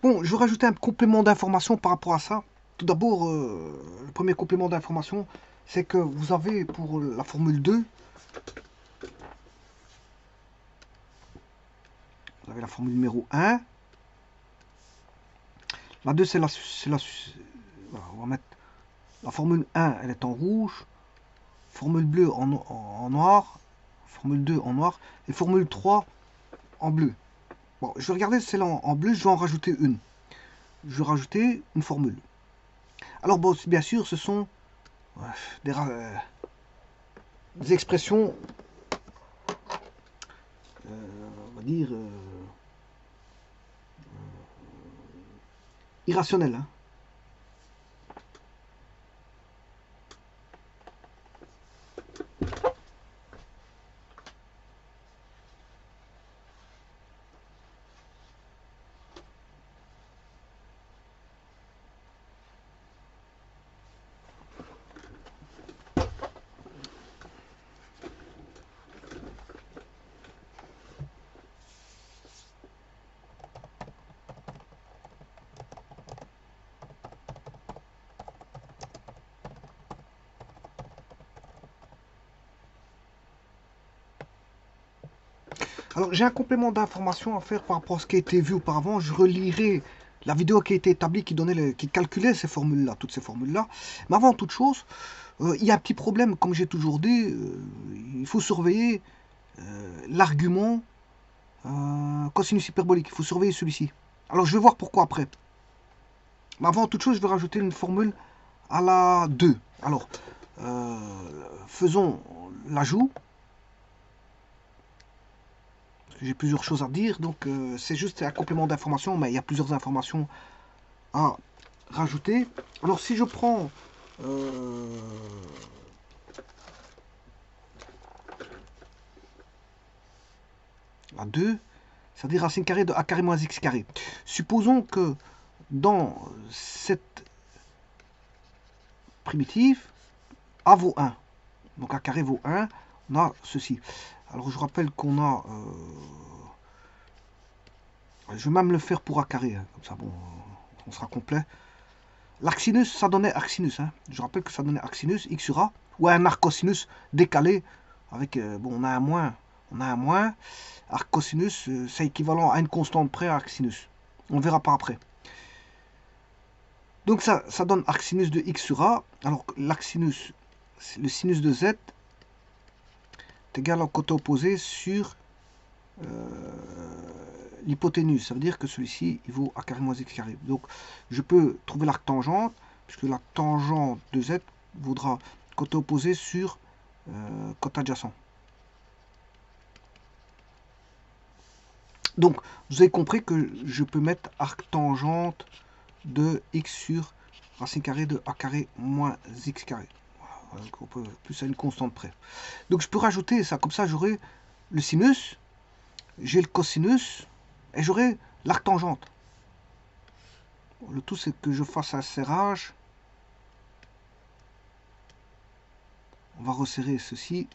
Bon, je vais rajouter un complément d'information par rapport à ça. Tout d'abord, le premier complément d'information, c'est que vous avez pour la formule 2, vous avez la formule numéro 1. La 2, c'est voilà, on va mettre la formule 1, elle est en rouge. Formule bleue en noir. Formule 2 en noir. Et formule 3 en bleu. Bon, je vais regarder celle en bleu, je vais en rajouter une. Je vais rajouter une formule. Alors, bon, bien sûr, ce sont des expressions, on va dire, irrationnelles, hein. Alors, j'ai un complément d'information à faire par rapport à ce qui a été vu auparavant. Je relirai la vidéo qui a été établie, qui calculait ces formules-là, toutes ces formules-là. Mais avant toute chose, il y a un petit problème, comme j'ai toujours dit, il faut surveiller l'argument cosinus hyperbolique. Il faut surveiller celui-ci. Alors, je vais voir pourquoi après. Mais avant toute chose, je vais rajouter une formule à la 2. Alors, faisons l'ajout. J'ai plusieurs choses à dire, donc c'est juste un complément d'information, mais il y a plusieurs informations à rajouter. Alors si je prends la 2, c'est-à-dire racine carrée de a carré moins x carré. Supposons que dans cette primitive, a vaut 1. Donc a carré vaut 1, on a ceci. Alors je rappelle qu'on a... je vais même le faire pour a carré, hein, comme ça bon, on sera complet. L'arcsinus, ça donnait arcsinus. Hein. Je rappelle que ça donnait arcsinus, x sur a, ou un arcosinus décalé, avec, bon, on a un moins. On a un moins. Arcosinus, c'est équivalent à une constante près à arcsinus. On verra par après. Donc ça donne arcsinus de x sur a, alors que l'arcsinus, le sinus de z, est égal au côté opposé sur l'hypoténuse. Ça veut dire que celui-ci, il vaut a carré moins x carré. Donc, je peux trouver l'arc tangente, puisque la tangente de z vaudra côté opposé sur côté adjacent. Donc, vous avez compris que je peux mettre arc tangente de x sur racine carrée de a carré moins x carré. Voilà, on peut plus à une constante près. Donc, je peux rajouter ça, comme ça, j'aurai le sinus, j'ai le cosinus, et j'aurai l'arc tangente. Le tout, c'est que je fasse un serrage. On va resserrer ceci.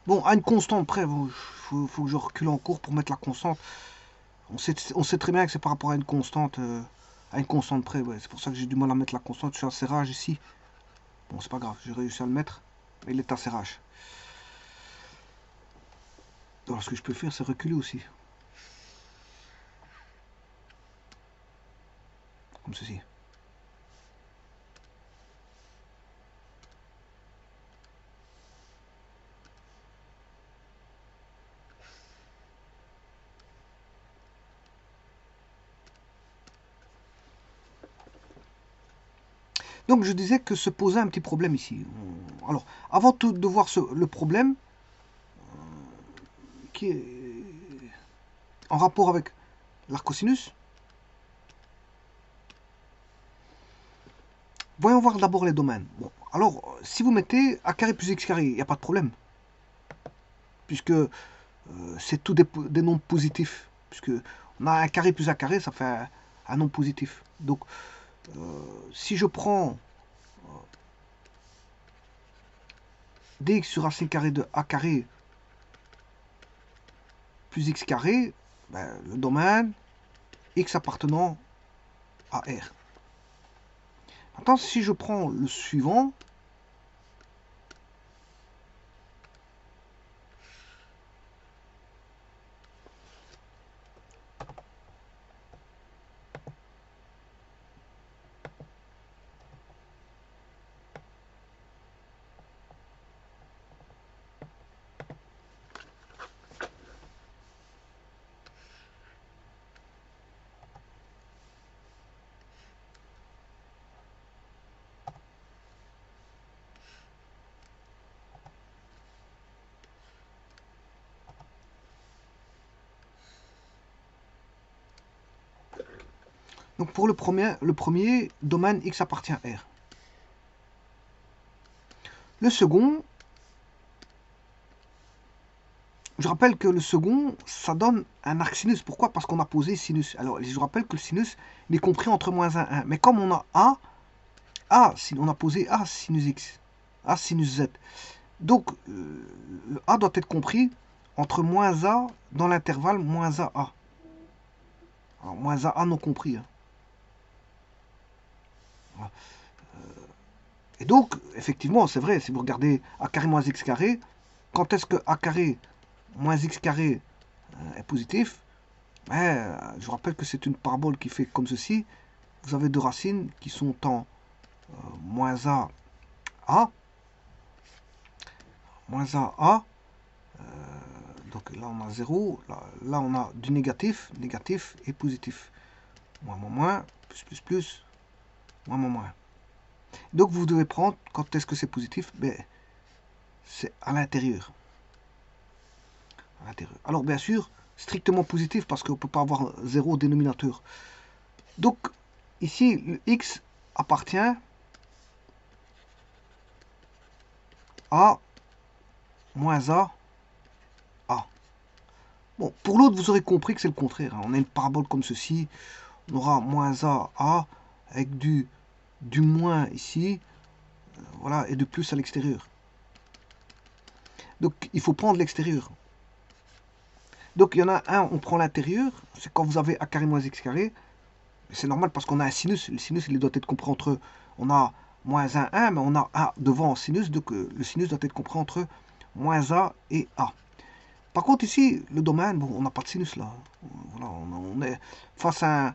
Bon, à une constante près, il faut que je recule en cours pour mettre la constante. On sait très bien que c'est par rapport à une constante près. Ouais. C'est pour ça que j'ai du mal à mettre la constante. Je suis à serrage ici. Bon, c'est pas grave, j'ai réussi à le mettre. Mais il est à serrage. Alors, ce que je peux faire, c'est reculer aussi. Comme ceci. Donc, je disais que se posait un petit problème ici. Alors, avant tout de voir le problème, qui est en rapport avec l'arc cosinus, Voyons voir d'abord les domaines. Bon, alors, si vous mettez a carré plus x carré, il n'y a pas de problème. Puisque c'est tout des nombres positifs. Puisque on a un carré plus un carré, ça fait un nombre positif. Donc, si je prends dx sur racine carrée de a carré plus x carré, ben, le domaine x appartenant à R. Maintenant, si je prends le suivant, donc pour le premier domaine x appartient à R. Le second, je rappelle que le second, ça donne un arc sinus. Pourquoi? Parce qu'on a posé sinus. Alors, je rappelle que le sinus, il est compris entre moins 1 et 1. Mais comme on a on a posé A sinus x, A sinus z. Donc, le A doit être compris entre moins A dans l'intervalle moins A. Alors, moins A non compris. Hein. Voilà. Et donc, effectivement, c'est vrai, si vous regardez a carré moins x carré, quand est-ce que a carré moins x carré est positif? Je vous rappelle que c'est une parabole qui fait comme ceci. Vous avez deux racines qui sont en moins a, moins a, donc là on a 0, là on a du négatif, négatif et positif. Moins, moins, moins, plus, moins, moins, moins. Donc vous devez prendre, quand est-ce que c'est positif? C'est à l'intérieur. Alors bien sûr, strictement positif parce qu'on ne peut pas avoir 0 au dénominateur. Donc ici, le x appartient à moins a. Bon, pour l'autre, vous aurez compris que c'est le contraire. Hein. On a une parabole comme ceci. On aura moins a avec du moins ici. Voilà, et de plus à l'extérieur. Donc, il faut prendre l'extérieur. Donc, il y en a un, on prend l'intérieur. C'est quand vous avez a carré moins x carré. C'est normal parce qu'on a un sinus. Le sinus, il doit être compris entre... On a moins 1, mais on a a devant sinus. Donc, le sinus doit être compris entre moins a et a. Par contre, ici, le domaine, bon, on n'a pas de sinus là. Voilà, on est face à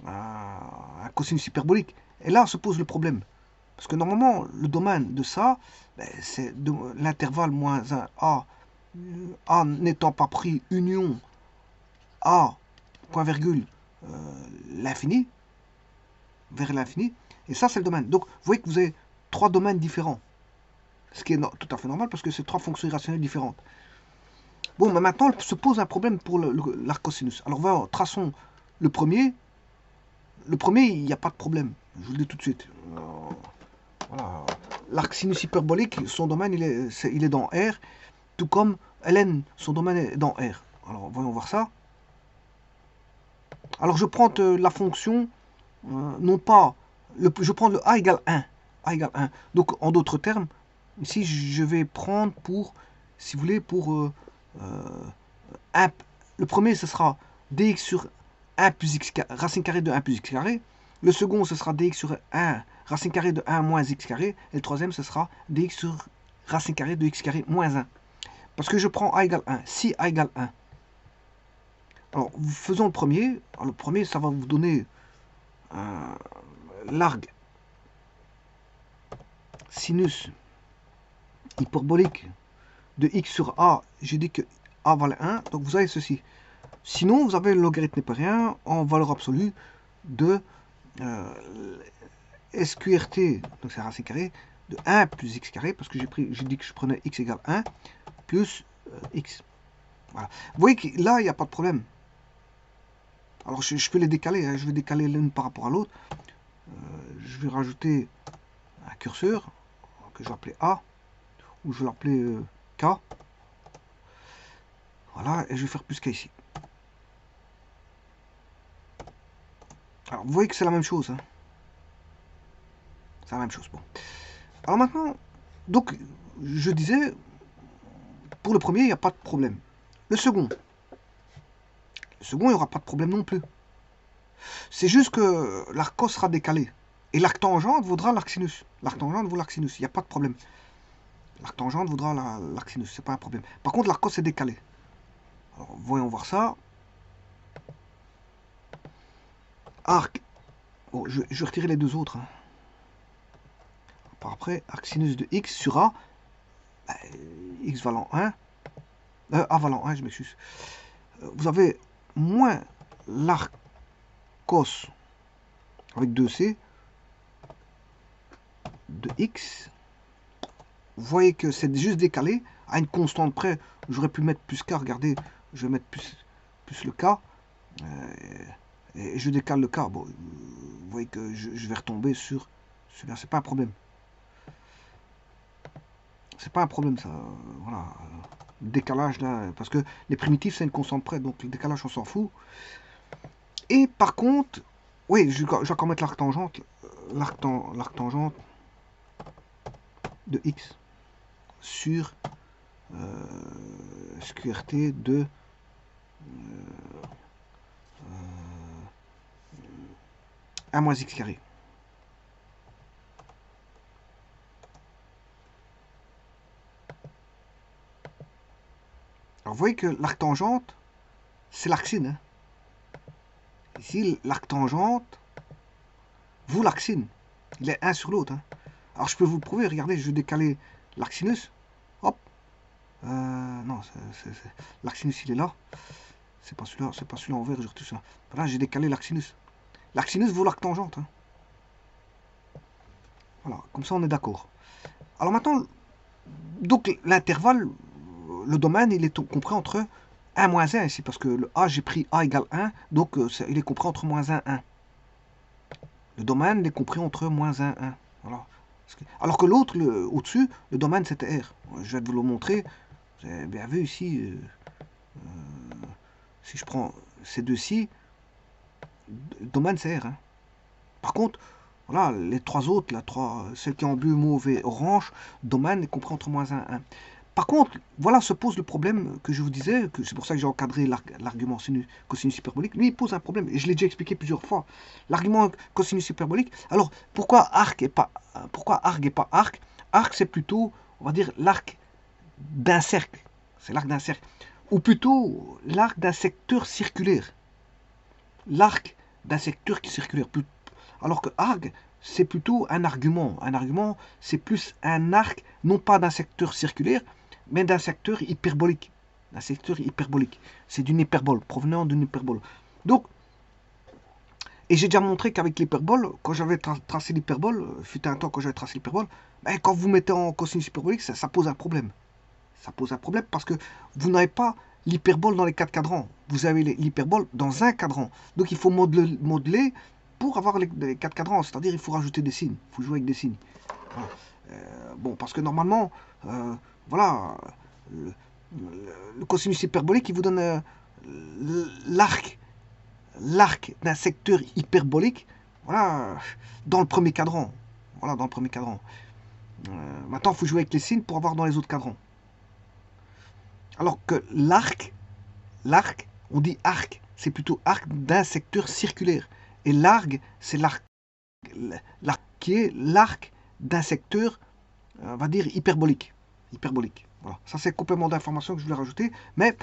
un cosinus hyperbolique. Et là se pose le problème. Parce que normalement, le domaine de ça, c'est l'intervalle moins 1 a n'étant pas pris union a, point virgule, l'infini, vers l'infini. Et ça, c'est le domaine. Donc, vous voyez que vous avez trois domaines différents. Ce qui est tout à fait normal parce que c'est trois fonctions irrationnelles différentes. Bon, mais maintenant, se pose un problème pour l'arc cosinus. Alors, traçons le premier. Le premier, il n'y a pas de problème. Je vous le dis tout de suite. Voilà. L'arc sinus hyperbolique, son domaine, il est dans R. Tout comme Ln, son domaine est dans R. Alors, voyons voir ça. Alors, je prends la fonction, non pas... je prends le A égale 1. A égale 1. Donc, en d'autres termes, ici, je vais prendre pour, si vous voulez, pour... le premier, ce sera dx sur 1 plus x carré, racine carrée de 1 plus x carré. Le second, ce sera dx sur 1 racine carrée de 1 moins x carré. Et le troisième, ce sera dx sur racine carrée de x carré moins 1. Parce que je prends a égale 1. Si a égale 1. Alors, faisons le premier. Alors, le premier, ça va vous donner l'arc sinus hyperbolique de x sur a. J'ai dit que a valait 1. Donc, vous avez ceci. Sinon, vous avez le logarithme népérien en valeur absolue de SQRT, donc c'est racine carrée, de 1 plus x carré, parce que j'ai dit que je prenais x égale 1, plus x. Voilà. Vous voyez que là, il n'y a pas de problème. Alors, je peux les décaler, hein. Je vais décaler l'une par rapport à l'autre. Je vais rajouter un curseur que je vais appeler A, ou je vais l'appeler K. Voilà, et je vais faire plus K ici. Alors, vous voyez que c'est la même chose. Hein. C'est la même chose. Bon. Alors maintenant, donc, je disais, pour le premier, il n'y a pas de problème. Le second, il n'y aura pas de problème non plus. C'est juste que l'arc cos sera décalé. Et l'arc tangente vaudra l'arc sinus. L'arc tangente vaut l'arc sinus, il n'y a pas de problème. L'arc tangente vaudra l'arc sinus, c'est pas un problème. Par contre, l'arc cos est décalé. Alors, voyons voir ça. Arc. Bon, je vais retirer les deux autres. Hein. Par après, arc sinus de x sur A. X valant 1. A valant 1, je m'excuse. Vous avez moins l'arc cos avec 2c de x. Vous voyez que c'est juste décalé à une constante près. J'aurais pu mettre plus k, regardez, je vais mettre plus le k. Et je décale le k. Bon, vous voyez que je vais retomber sur celui-là, c'est pas un problème. C'est pas un problème ça. Voilà. Le décalage là, parce que les primitifs c'est une constante près, donc le décalage on s'en fout. Et par contre, oui, je vais encore mettre l'arc tangente. L'arc tangente de x sur SQRT de 1 moins x carré. Alors vous voyez que l'arc tangente, c'est l'arc sin. Hein. Ici, l'arc tangente, vous l'arc sin. Il est un sur l'autre. Hein. Alors je peux vous le prouver, regardez, je vais décaler l'arc sinus. Hop. Non, l'arc sinus il est là. C'est pas celui-là en vert, je retouche ça. Voilà, j'ai décalé l'arc sinus. L'arc sinus vaut l'arc tangente. Hein. Voilà, comme ça on est d'accord. Alors maintenant, donc l'intervalle, le domaine, il est compris entre 1 moins 1 ici, parce que le A, j'ai pris A égale 1, donc il est compris entre moins 1, 1. Le domaine, il est compris entre moins 1, 1. Voilà. Alors que l'autre, au-dessus, le domaine, c'était R. Je vais vous le montrer. Vous avez bien vu ici, si je prends ces deux-ci, le domaine, c'est R. Hein. Par contre, voilà, les trois autres, celles qui ont bleu, mauve et orange, domaine est compris entre moins 1, 1. Par contre, voilà se pose le problème que je vous disais, que c'est pour ça que j'ai encadré l'argument cosinus hyperbolique. Lui, il pose un problème, et je l'ai déjà expliqué plusieurs fois. L'argument cosinus hyperbolique, alors pourquoi arc et pas arc? Arc, c'est plutôt, on va dire, l'arc d'un cercle. C'est l'arc d'un cercle. Ou plutôt, l'arc d'un secteur circulaire. L'arc d'un secteur circulaire. Alors que arc, c'est plutôt un argument. Un argument, c'est plus un arc, non pas d'un secteur circulaire, mais d'un secteur hyperbolique. Un secteur hyperbolique. C'est d'une hyperbole, provenant d'une hyperbole. Donc, et j'ai déjà montré qu'avec l'hyperbole, quand j'avais tracé l'hyperbole, fut un temps quand j'avais tracé l'hyperbole, ben, quand vous mettez en cosinus hyperbolique, ça pose un problème. Ça pose un problème parce que vous n'avez pas l'hyperbole dans les 4 cadrans. Vous avez l'hyperbole dans un cadran. Donc il faut modeler pour avoir les 4 cadrans. C'est-à-dire il faut rajouter des signes. Il faut jouer avec des signes. Voilà. Bon, parce que normalement, voilà, le cosinus hyperbolique, il vous donne l'arc d'un secteur hyperbolique, voilà, dans le premier cadran. Voilà, dans le premier cadran. Maintenant, il faut jouer avec les signes pour avoir dans les autres cadrans. Alors que l'arc, on dit arc, c'est plutôt arc d'un secteur circulaire. Et l'arc, c'est l'arc qui est l'arc d'un secteur, on va dire, hyperbolique. Voilà. Ça, c'est le complément d'information que je voulais rajouter. Mais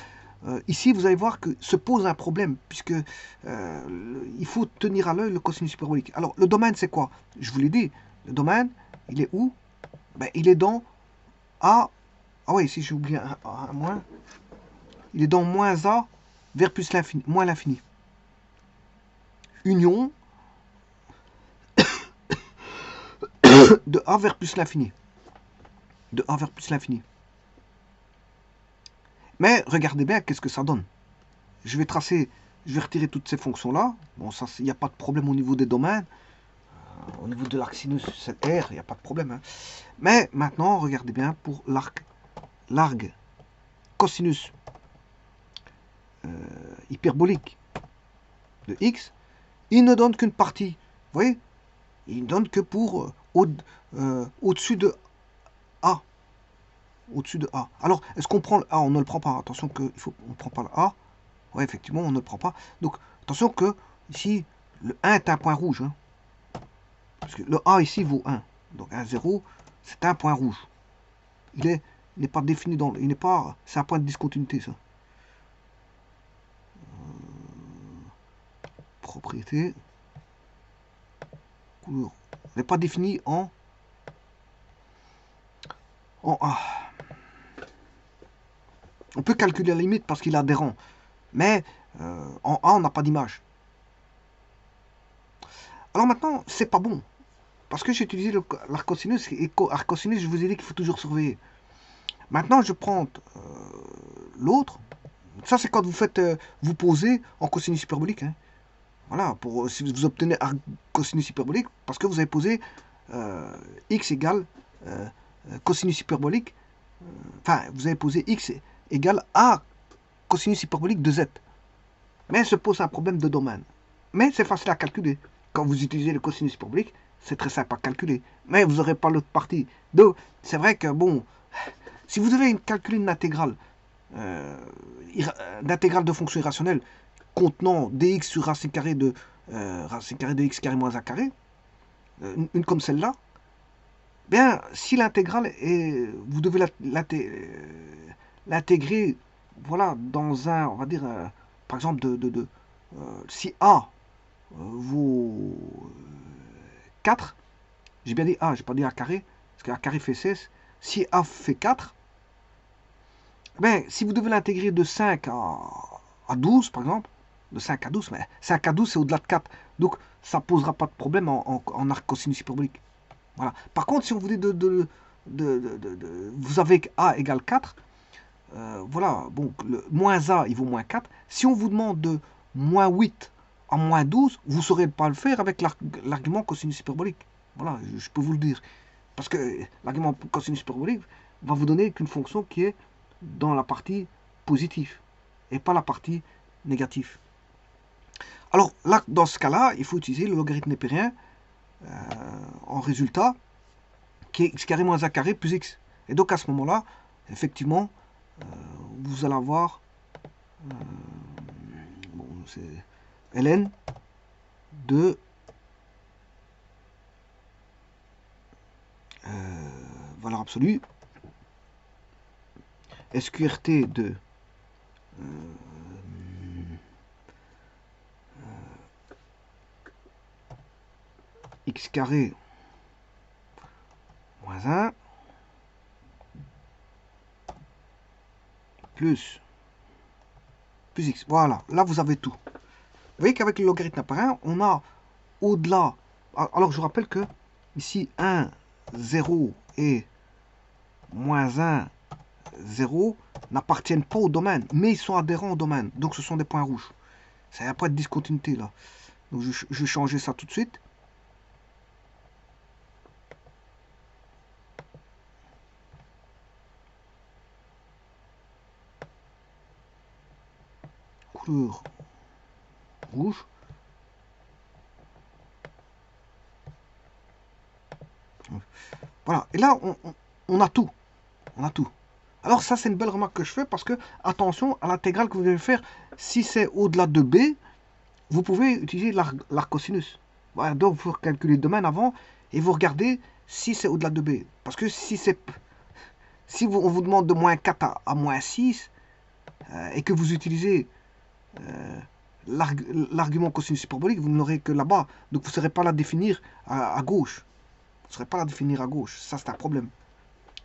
ici, vous allez voir que se pose un problème, puisque il faut tenir à l'œil le cosinus hyperbolique. Alors, le domaine, c'est quoi? Je vous l'ai dit, le domaine, il est où? Ben, il est dans A. Ah oui, ici, j'ai oublié un moins. Il est dans moins A vers plus l'infini, moins l'infini. Union de A vers plus l'infini. De A vers plus l'infini. Mais regardez bien qu'est-ce que ça donne. Je vais retirer toutes ces fonctions-là. Bon, ça, il n'y a pas de problème au niveau des domaines. Au niveau de l'arc sinus, c'est R, il n'y a pas de problème. Hein. Mais maintenant, regardez bien pour l'arc cosinus hyperbolique de x, il ne donne qu'une partie. Vous voyez, il ne donne que pour au-dessus de A. Au-dessus de A. Alors, est-ce qu'on prend le A? On ne le prend pas. Attention qu'on ne prend pas le A. Oui, effectivement, on ne le prend pas. Donc, attention que ici, le 1 est un point rouge. Hein. Parce que le A ici vaut 1. Donc 1, 0, c'est un point rouge. Il n'est pas défini dans... Il n'est pas... C'est un point de discontinuité, ça. Propriété. Couleur. Il n'est pas défini en A. On peut calculer la limite parce qu'il a des rangs. Mais en A, on n'a pas d'image. Alors maintenant, c'est pas bon. Parce que j'ai utilisé l'arc cosinus. Et arc cosinus, je vous ai dit qu'il faut toujours surveiller. Maintenant, je prends l'autre. Ça, c'est quand vous faites, vous posez en cosinus hyperbolique. Hein. Voilà, pour si vous obtenez arc cosinus hyperbolique, parce que vous avez posé x égale cosinus hyperbolique. Enfin, vous avez posé x égale a cosinus hyperbolique de z. Mais se pose un problème de domaine. Mais c'est facile à calculer. Quand vous utilisez le cosinus hyperbolique, c'est très simple à calculer. Mais vous n'aurez pas l'autre partie. Donc, c'est vrai que, bon, si vous devez calculer une intégrale de fonction irrationnelle contenant dx sur racine carrée de x carré moins a carré, une comme celle-là, bien, si l'intégrale est... Vous devez l'intégrer, voilà, dans un, on va dire, par exemple, si A vaut 4, j'ai bien dit A, j'ai pas dit A carré, parce que A carré fait 16, si A fait 4, ben, si vous devez l'intégrer de 5 à 12, par exemple, de 5 à 12, mais 5 à 12, c'est au-delà de 4. Donc, ça ne posera pas de problème en arc cosinus hyperbolique. Voilà. Par contre, si on vous dit vous avez A égale 4, voilà, bon, le moins A, il vaut moins 4. Si on vous demande de moins 8 à moins 12, vous ne saurez pas le faire avec l'argument cosinus hyperbolique. Voilà, je peux vous le dire. Parce que l'argument cosinus hyperbolique va vous donner qu'une fonction qui est dans la partie positive et pas la partie négative. Alors là, dans ce cas-là, il faut utiliser le logarithme népérien en résultat qui est x carré moins a carré plus x. Et donc à ce moment-là, effectivement, vous allez avoir bon, c'est ln de valeur absolue SQRT de x carré moins 1 plus x. Voilà, là vous avez tout. Vous voyez qu'avec le logarithme apparent, on a au-delà. Alors je vous rappelle que ici 1, 0 et moins 1, 0 n'appartiennent pas au domaine, mais ils sont adhérents au domaine. Donc ce sont des points rouges. Ça n'a pas de discontinuité là. Donc je vais changer ça tout de suite. Couleur rouge. Voilà. Et là, on a tout. On a tout. Alors ça, c'est une belle remarque que je fais parce que, attention à l'intégrale que vous devez faire. Si c'est au-delà de B, vous pouvez utiliser l'arc cosinus. Voilà, donc vous calculez le domaine avant et vous regardez si c'est au-delà de B. Parce que si on vous demande de moins 4 à moins 6 et que vous utilisez l'argument cosinus hyperbolique, vous n'aurez que là-bas. Donc vous ne saurez pas la définir à gauche. Vous ne saurez pas la définir à gauche. Ça, c'est un problème.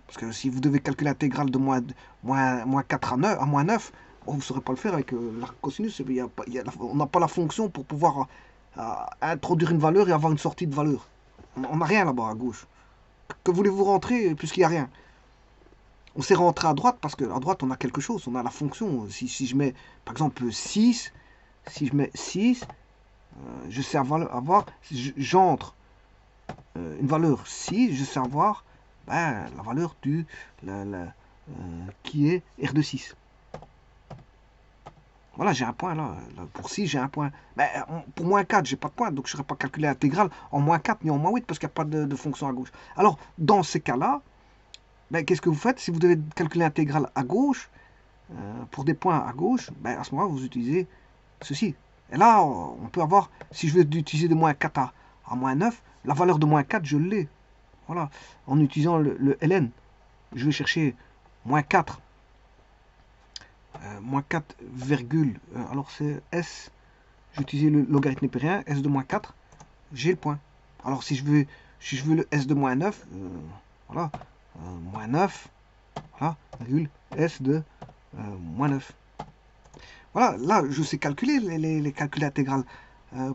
Parce que si vous devez calculer l'intégrale de moins 4 à moins 9, bon, vous ne saurez pas le faire avec l'arc cosinus. On n'a pas la fonction pour pouvoir introduire une valeur et avoir une sortie de valeur. On n'a rien là-bas à gauche. Que voulez-vous rentrer puisqu'il n'y a rien? On s'est rentré à droite parce qu'à droite, on a quelque chose. On a la fonction. Si je mets, par exemple, 6, si je mets 6, je sais avoir, j'entre une valeur ci, je sais avoir ben, la valeur qui est R de 6. Voilà, j'ai un point là. Pour 6, j'ai un point. Mais pour moins 4, j'ai pas de point, donc je ne saurais pas calculer l'intégrale en moins 4 ni en moins 8 parce qu'il n'y a pas de fonction à gauche. Alors, dans ces cas-là, ben, qu'est-ce que vous faites? Si vous devez calculer l'intégrale à gauche, pour des points à gauche, ben, à ce moment-là, vous utilisez ceci. Et là, on peut avoir, si je veux utiliser de moins 4 à moins 9, la valeur de moins 4, je l'ai. Voilà, en utilisant le ln. Je vais chercher moins 4 moins 4, alors c'est S, j'ai utilisé le logarithme népérien, S de moins 4, j'ai le point. Alors si je veux le S de moins 9, voilà, moins 9, voilà, virgule, S de moins 9. Voilà, là je sais calculer les calculs intégrales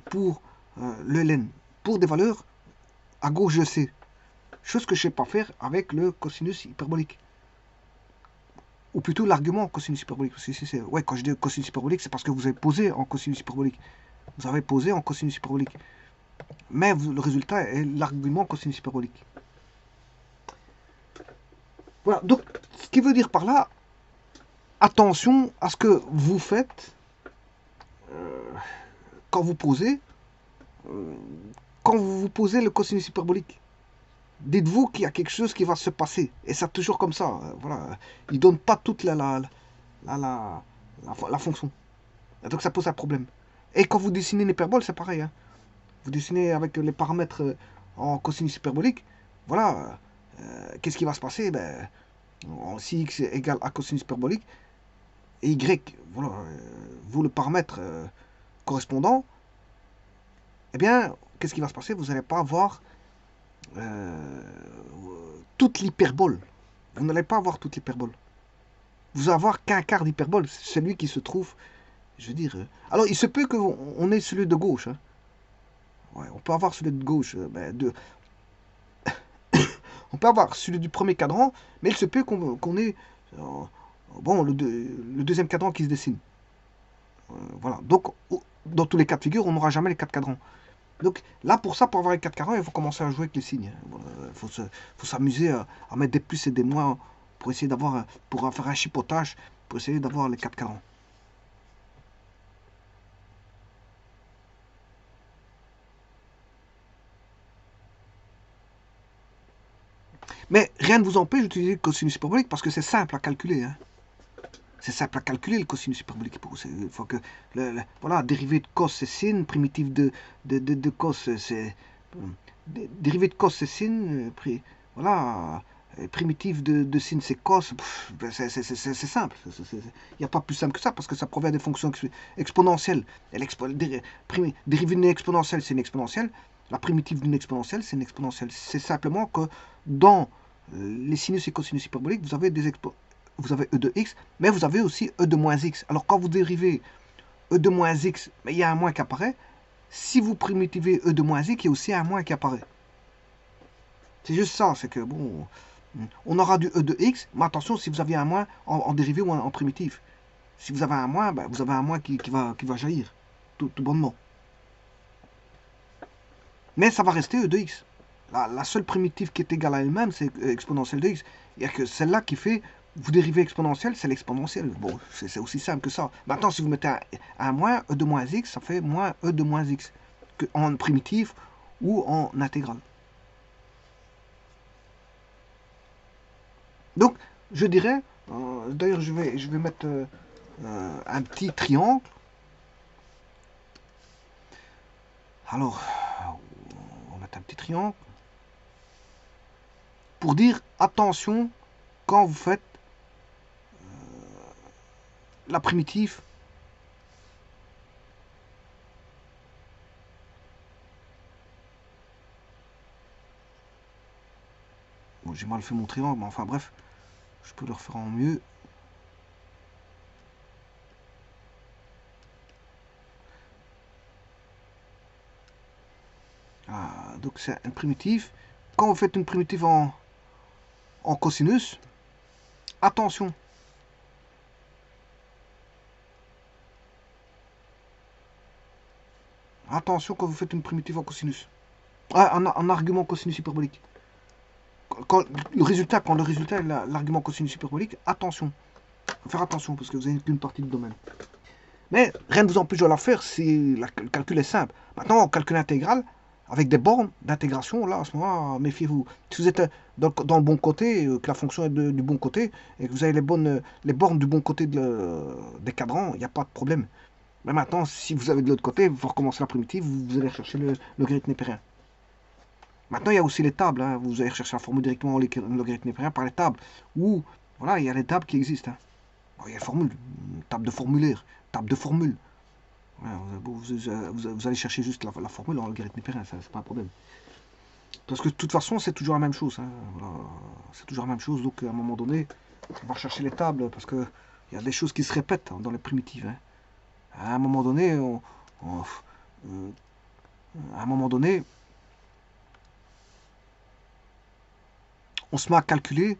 pour le ln, pour des valeurs à gauche je sais. Chose que je ne sais pas faire avec le cosinus hyperbolique. Ou plutôt l'argument en cosinus hyperbolique. Ouais, quand je dis cosinus hyperbolique, c'est parce que vous avez posé en cosinus hyperbolique. Vous avez posé en cosinus hyperbolique. Mais le résultat est l'argument cosinus hyperbolique. Voilà, donc ce qui veut dire par là, attention à ce que vous faites quand vous posez, le cosinus hyperbolique. Dites-vous qu'il y a quelque chose qui va se passer. Et c'est toujours comme ça. Voilà. Il ne donne pas toute la fonction. Et donc ça pose un problème. Et quand vous dessinez une hyperbole, c'est pareil. Hein. Vous dessinez avec les paramètres en cosinus hyperbolique. Voilà. Qu'est-ce qui va se passer? Ben, si x égale à cosinus hyperbolique, et y, voilà, vous le paramètre correspondant, eh bien, qu'est-ce qui va se passer? Vous n'allez pas avoir toute l'hyperbole. Vous n'allez pas avoir toute l'hyperbole. Vous allez avoir qu'un quart d'hyperbole, c'est celui qui se trouve, je veux dire... alors, il se peut qu'on ait celui de gauche. Hein. Ouais, on peut avoir celui de gauche, on peut avoir celui du premier cadran, mais il se peut qu'on ait bon, le deuxième cadran qui se dessine. Voilà. Donc, dans tous les cas de figure, on n'aura jamais les 4 cadrans. Donc là, pour ça, pour avoir les 4 cadrans, il faut commencer à jouer avec les signes. Il faut s'amuser à mettre des plus et des moins pour essayer d'avoir, pour faire un chipotage, pour essayer d'avoir les 4 cadrans. Mais rien ne vous empêche d'utiliser le cosinus hyperbolique parce que c'est simple à calculer. Hein. C'est simple à calculer le cosinus hyperbolique. Il faut que, voilà, dérivée de cos c'est sin, primitive de cos c'est... dérivée de cos c'est sin, voilà, primitive de sin c'est cos, c'est simple. Il n'y a pas plus simple que ça parce que ça provient des fonctions exponentielles. Dérivée d'une exponentielle, c'est une exponentielle. La primitive d'une exponentielle, c'est une exponentielle. C'est simplement que dans les sinus et cosinus hyperboliques, vous avez vous avez e de x, mais vous avez aussi e de moins x. Alors quand vous dérivez e de moins x, mais il y a un moins qui apparaît. Si vous primitivez e de moins x, il y a aussi un moins qui apparaît. C'est juste ça, c'est que bon, on aura du e de x, mais attention si vous aviez un moins en dérivé ou en primitif. Si vous avez un moins, ben, vous avez un moins qui va jaillir, tout bonnement. Mais ça va rester e de x. La seule primitive qui est égale à elle-même, c'est exponentielle de x. Il n'y a que celle-là qui fait, vous dérivez exponentielle, c'est l'exponentielle. Bon, c'est aussi simple que ça. Maintenant, si vous mettez un moins, e de moins x, ça fait moins e de moins x, que en primitive ou en intégrale. Donc, je dirais, d'ailleurs, je vais mettre un petit triangle. Alors, on va mettre un petit triangle pour dire attention quand vous faites la primitive. Bon, j'ai mal fait mon triangle, mais enfin bref, je peux le refaire en mieux. Ah, donc c'est une primitive. Quand vous faites une primitive en cosinus, attention. Attention quand vous faites une primitive en cosinus. Ah, un argument cosinus hyperbolique. Quand le résultat est l'argument cosinus hyperbolique, attention. Faut faire attention parce que vous avez qu'une partie du domaine. Mais rien ne vous empêche de la faire si le calcul est simple. Maintenant, en calcul intégral, avec des bornes d'intégration, là, à ce moment-là, méfiez-vous. Si vous êtes dans le bon côté, que la fonction est du bon côté, et que vous avez les bornes du bon côté des cadrans, il n'y a pas de problème. Mais maintenant, si vous avez de l'autre côté, vous recommencez la primitive, vous allez chercher le logarithme népérien. Maintenant, il y a aussi les tables. Hein. Vous allez rechercher la formule directement le logarithme népérien par les tables. Ou, voilà, il y a les tables qui existent. Hein. Bon, il y a la formule, table de formulaire, table de formule. Voilà, vous allez chercher juste la formule en logarithme népérien, ça, c'est pas un problème. Parce que de toute façon, c'est toujours la même chose. Hein. Voilà, c'est toujours la même chose. Donc, à un moment donné, on va rechercher les tables parce que il y a des choses qui se répètent dans les primitives. Hein. À un moment donné, à un moment donné, on se met à calculer.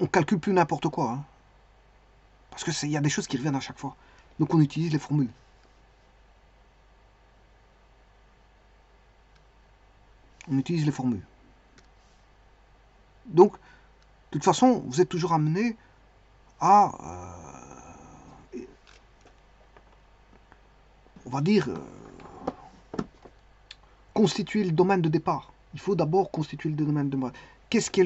On calcule plus n'importe quoi. Hein. Parce qu'il y a des choses qui reviennent à chaque fois. Donc on utilise les formules. On utilise les formules. Donc, de toute façon, vous êtes toujours amené à, on va dire, constituer le domaine de départ. Il faut d'abord constituer le domaine de départ. Qu'est-ce qu'est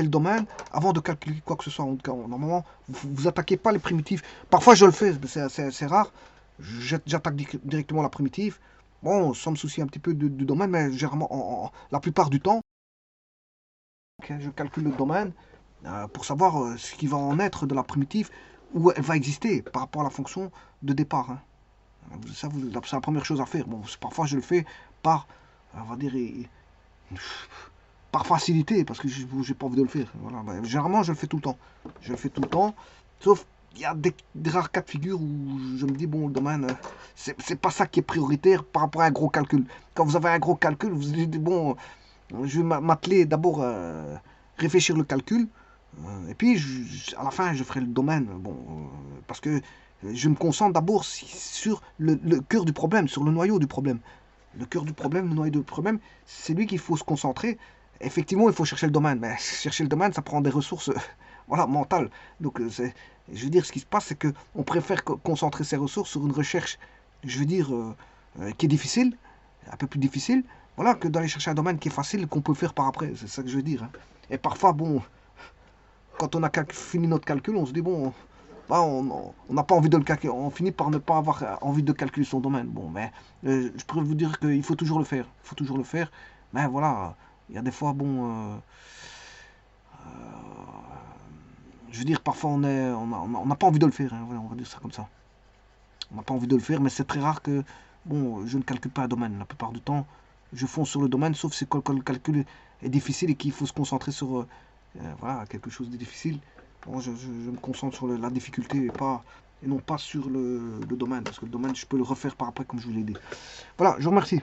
le domaine avant de calculer quoi que ce soit. Normalement, vous attaquez pas les primitives. Parfois, je le fais, c'est rare. J'attaque directement la primitive. Bon, sans me soucier un petit peu du domaine, mais généralement, la plupart du temps, je calcule le domaine pour savoir ce qui va en être de la primitive, où elle va exister par rapport à la fonction de départ. Hein. Ça, c'est la première chose à faire. Bon, parfois, je le fais par, on va dire, par facilité, parce que j'ai pas envie de le faire. Voilà. Ben, généralement, je le fais tout le temps. Je le fais tout le temps, sauf il y a des rares cas de figure où je me dis, bon, le domaine, c'est pas ça qui est prioritaire par rapport à un gros calcul. Quand vous avez un gros calcul, vous dites, bon, je vais m'atteler d'abord à réfléchir le calcul, et puis à la fin, je ferai le domaine. Bon, parce que je me concentre d'abord sur le cœur du problème, sur le noyau du problème. Le cœur du problème, le noyau du problème, c'est lui qu'il faut se concentrer. Effectivement, il faut chercher le domaine, mais chercher le domaine, ça prend des ressources voilà, mentales. Donc, je veux dire, ce qui se passe, c'est qu'on préfère concentrer ses ressources sur une recherche, je veux dire, qui est difficile, un peu plus difficile, voilà, que d'aller chercher un domaine qui est facile, qu'on peut faire par après. C'est ça que je veux dire. Hein. Et parfois, bon, quand on a fini notre calcul, on se dit, bon, bah, on n'a pas envie de le calculer, on finit par ne pas avoir envie de calculer son domaine. Bon, mais je pourrais vous dire qu'il faut toujours le faire. Il faut toujours le faire. Mais voilà, il y a des fois, bon, je veux dire, parfois on n'a pas envie de le faire. Hein, voilà, on va dire ça comme ça. On n'a pas envie de le faire, mais c'est très rare que, bon, je ne calcule pas un domaine. La plupart du temps, je fonce sur le domaine, sauf si quand le calcul est difficile et qu'il faut se concentrer sur voilà, quelque chose de difficile. Bon, je me concentre sur la difficulté et non pas sur le domaine, parce que le domaine, je peux le refaire par après, comme je vous l'ai dit. Voilà, je vous remercie.